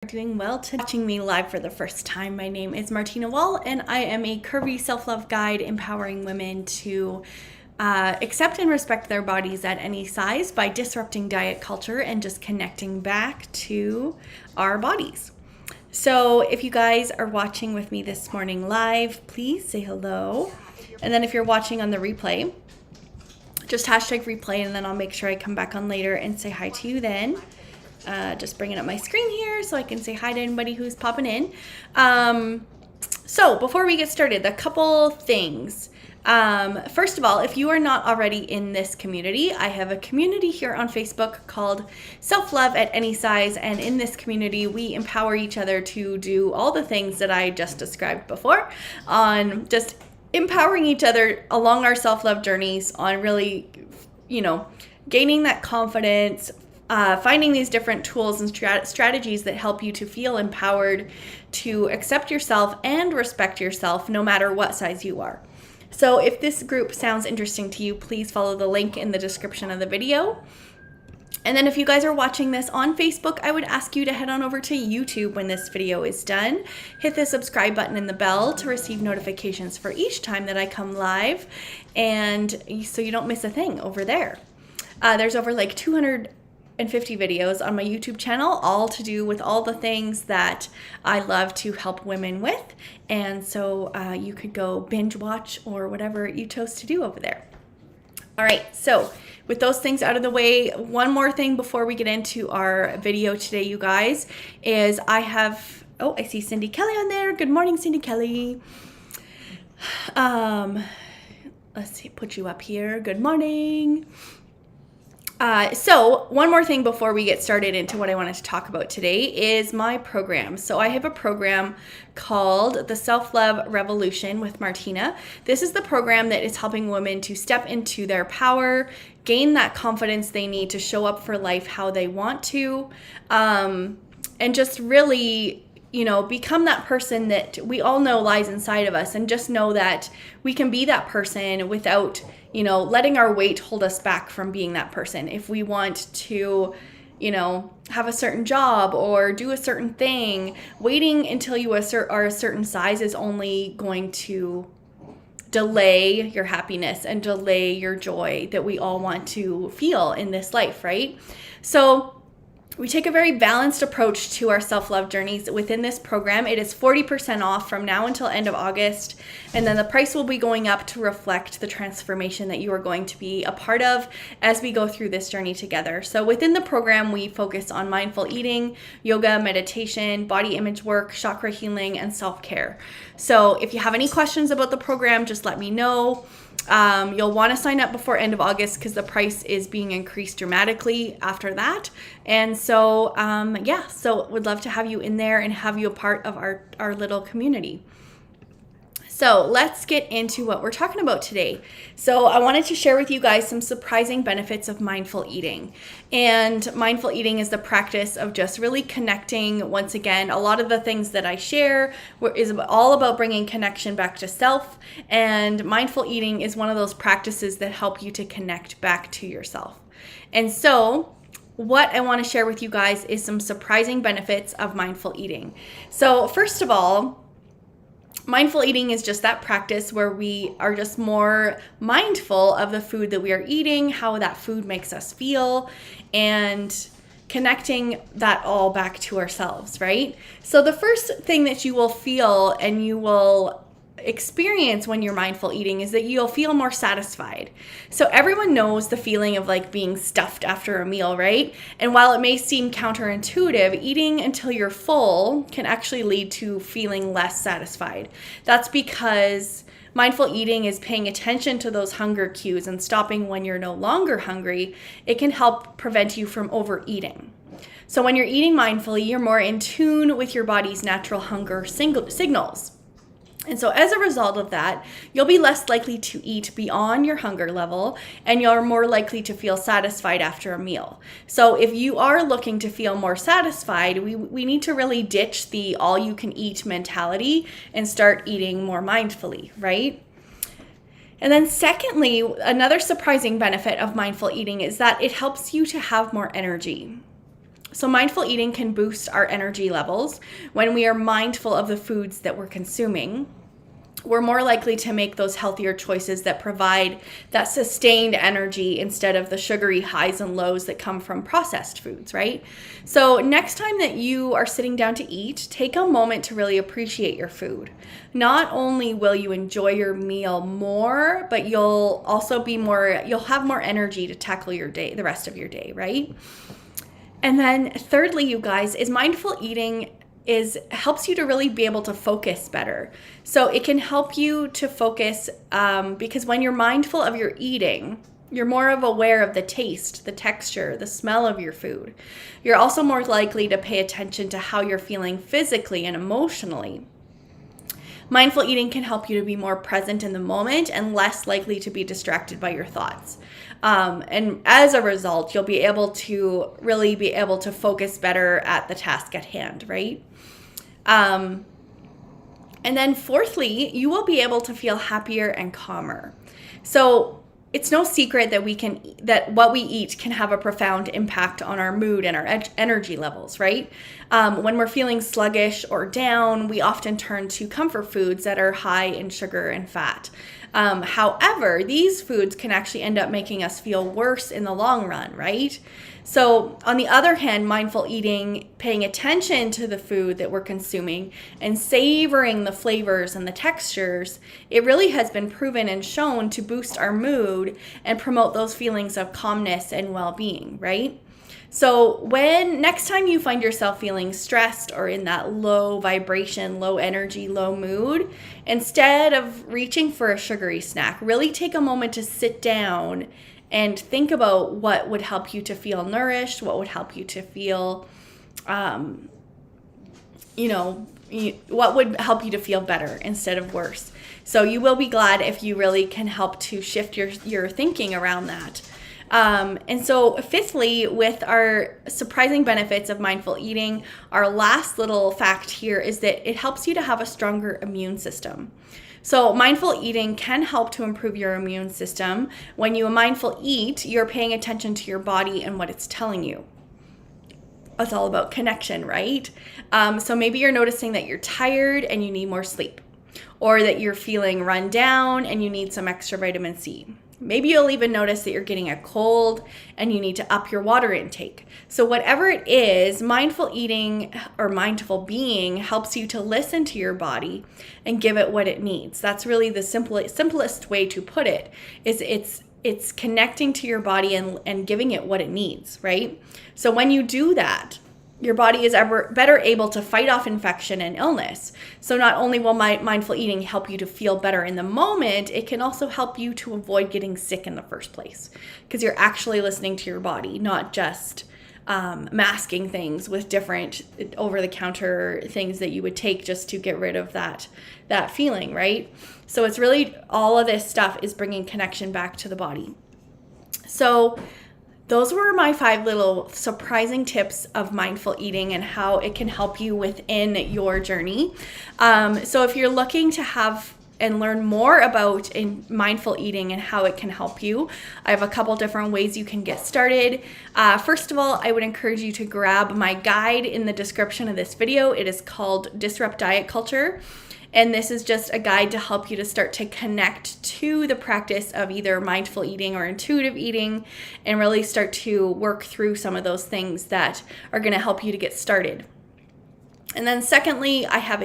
Doing well to watching me live for the first time. My name is Martina Wall, and I am a curvy self-love guide empowering women to accept and respect their bodies at any size by disrupting diet culture and just connecting back to our bodies. So if you guys are watching with me this morning live, please say hello. And then if you're watching on the replay, just hashtag replay, and then I'll make sure I come back on later and say hi to you then. Just bringing up my screen here so I can say hi to anybody who's popping in. So before we get started, a couple things. First of all, if you are not already in this community, I have a community here on Facebook called Self-Love at Any Size, and in this community we empower each other to do all the things that I just described before, on just empowering each other along our self-love journeys, on really, gaining that confidence, finding these different tools and strategies that help you to feel empowered to accept yourself and respect yourself no matter what size you are. So if this group sounds interesting to you, please follow the link in the description of the video. And then if you guys are watching this on Facebook, I would ask you to head on over to YouTube when this video is done. Hit the subscribe button and the bell to receive notifications for each time that I come live, and so you don't miss a thing over there. There's over like 250 videos on my YouTube channel, all to do with all the things that I love to help women with. And so you could go binge watch or whatever you chose to do over there. All right, so with those things out of the way, one more thing before we get into our video today, you guys, is I see Cindy Kelly on there. Good morning, Cindy Kelly. Let's see, put you up here. Good morning. So one more thing before we get started into what I wanted to talk about today is my program. So I have a program called the Self-Love Revolution with Martina. This is the program that is helping women to step into their power, gain that confidence they need to show up for life how they want to, and just really become that person that we all know lies inside of us, and just know that we can be that person without, letting our weight hold us back from being that person. If we want to, have a certain job or do a certain thing, waiting until you are a certain size is only going to delay your happiness and delay your joy that we all want to feel in this life, right? So we take a very balanced approach to our self-love journeys within this program. It is 40% off from now until end of August, and then the price will be going up to reflect the transformation that you are going to be a part of as we go through this journey together. So within the program, we focus on mindful eating, yoga, meditation, body image work, chakra healing, and self-care. So if you have any questions about the program, just let me know. You'll want to sign up before end of August because the price is being increased dramatically after that. And so, so would love to have you in there and have you a part of our little community. So let's get into what we're talking about today. So I wanted to share with you guys some surprising benefits of mindful eating. And mindful eating is the practice of just really connecting. Once again, a lot of the things that I share is all about bringing connection back to self. And mindful eating is one of those practices that help you to connect back to yourself. And so what I want to share with you guys is some surprising benefits of mindful eating. So first of all, mindful eating is just that practice where we are just more mindful of the food that we are eating, how that food makes us feel, and connecting that all back to ourselves, right? So the first thing that you will feel and you will experience when you're mindful eating is that you'll feel more satisfied. So everyone knows the feeling of like being stuffed after a meal, right? And while it may seem counterintuitive, eating until you're full can actually lead to feeling less satisfied. That's because mindful eating is paying attention to those hunger cues and stopping when you're no longer hungry. It can help prevent you from overeating. So when you're eating mindfully, you're more in tune with your body's natural hunger signals. And so as a result of that, you'll be less likely to eat beyond your hunger level, and you're more likely to feel satisfied after a meal. So if you are looking to feel more satisfied, we need to really ditch the all-you-can-eat mentality and start eating more mindfully, right? And then secondly, another surprising benefit of mindful eating is that it helps you to have more energy. So mindful eating can boost our energy levels. When we are mindful of the foods that we're consuming, we're more likely to make those healthier choices that provide that sustained energy instead of the sugary highs and lows that come from processed foods, right? So next time that you are sitting down to eat, take a moment to really appreciate your food. Not only will you enjoy your meal more, but you'll have more energy to tackle your day, the rest of your day, right? And then thirdly, you guys, is mindful eating helps you to really be able to focus better. So it can help you to focus because when you're mindful of your eating, you're more aware of the taste, the texture, the smell of your food. You're also more likely to pay attention to how you're feeling physically and emotionally. Mindful eating can help you to be more present in the moment and less likely to be distracted by your thoughts. And as a result, you'll be able to focus better at the task at hand, right? And then fourthly, you will be able to feel happier and calmer. So it's no secret that what we eat can have a profound impact on our mood and our energy levels, right? When we're feeling sluggish or down, we often turn to comfort foods that are high in sugar and fat. However, these foods can actually end up making us feel worse in the long run, right? So on the other hand, mindful eating, paying attention to the food that we're consuming and savoring the flavors and the textures, it really has been proven and shown to boost our mood and promote those feelings of calmness and well-being, right? So when next time you find yourself feeling stressed or in that low vibration, low energy, low mood, instead of reaching for a sugary snack, really take a moment to sit down and think about what would help you to feel nourished, what would help you to feel, what would help you to feel better instead of worse. So you will be glad if you really can help to shift your thinking around that. And so fifthly, with our surprising benefits of mindful eating, our last little fact here is that it helps you to have a stronger immune system. So mindful eating can help to improve your immune system. When you mindful eat, you're paying attention to your body and what it's telling you. It's all about connection, right? So maybe you're noticing that you're tired and you need more sleep, or that you're feeling run down and you need some extra vitamin C. Maybe you'll even notice that you're getting a cold and you need to up your water intake. So whatever it is, mindful eating or mindful being helps you to listen to your body and give it what it needs. That's really the simplest way to put it, is it's connecting to your body and giving it what it needs, right? So when you do that, your body is ever better able to fight off infection and illness. So not only will mindful eating help you to feel better in the moment, it can also help you to avoid getting sick in the first place, because you're actually listening to your body, not just masking things with different over-the-counter things that you would take just to get rid of that feeling, right? So it's really, all of this stuff is bringing connection back to the body. So those were my 5 little surprising tips of mindful eating and how it can help you within your journey. So if you're looking to have and learn more about mindful eating and how it can help you, I have a couple different ways you can get started. First of all, I would encourage you to grab my guide in the description of this video. It is called Disrupt Diet Culture. And this is just a guide to help you to start to connect to the practice of either mindful eating or intuitive eating, and really start to work through some of those things that are going to help you to get started. And then secondly, I have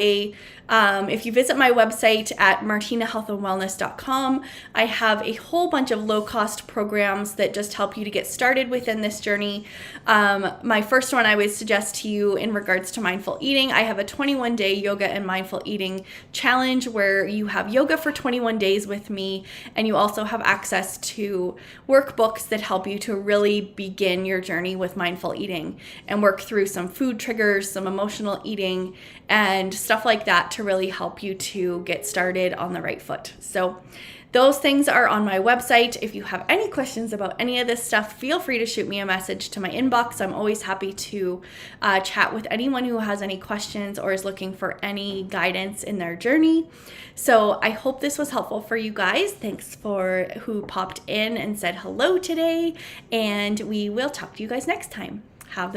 if you visit my website at martinahealthandwellness.com, I have a whole bunch of low-cost programs that just help you to get started within this journey. My first one I would suggest to you in regards to mindful eating, I have a 21-day yoga and mindful eating challenge where you have yoga for 21 days with me, and you also have access to workbooks that help you to really begin your journey with mindful eating and work through some food triggers, some emotional eating, and stuff like that to really help you to get started on the right foot. So those things are on my website. If you have any questions about any of this stuff, feel free to shoot me a message to my inbox. I'm always happy to chat with anyone who has any questions or is looking for any guidance in their journey. So I hope this was helpful for you guys. Thanks for who popped in and said hello today, and we will talk to you guys next time. Have the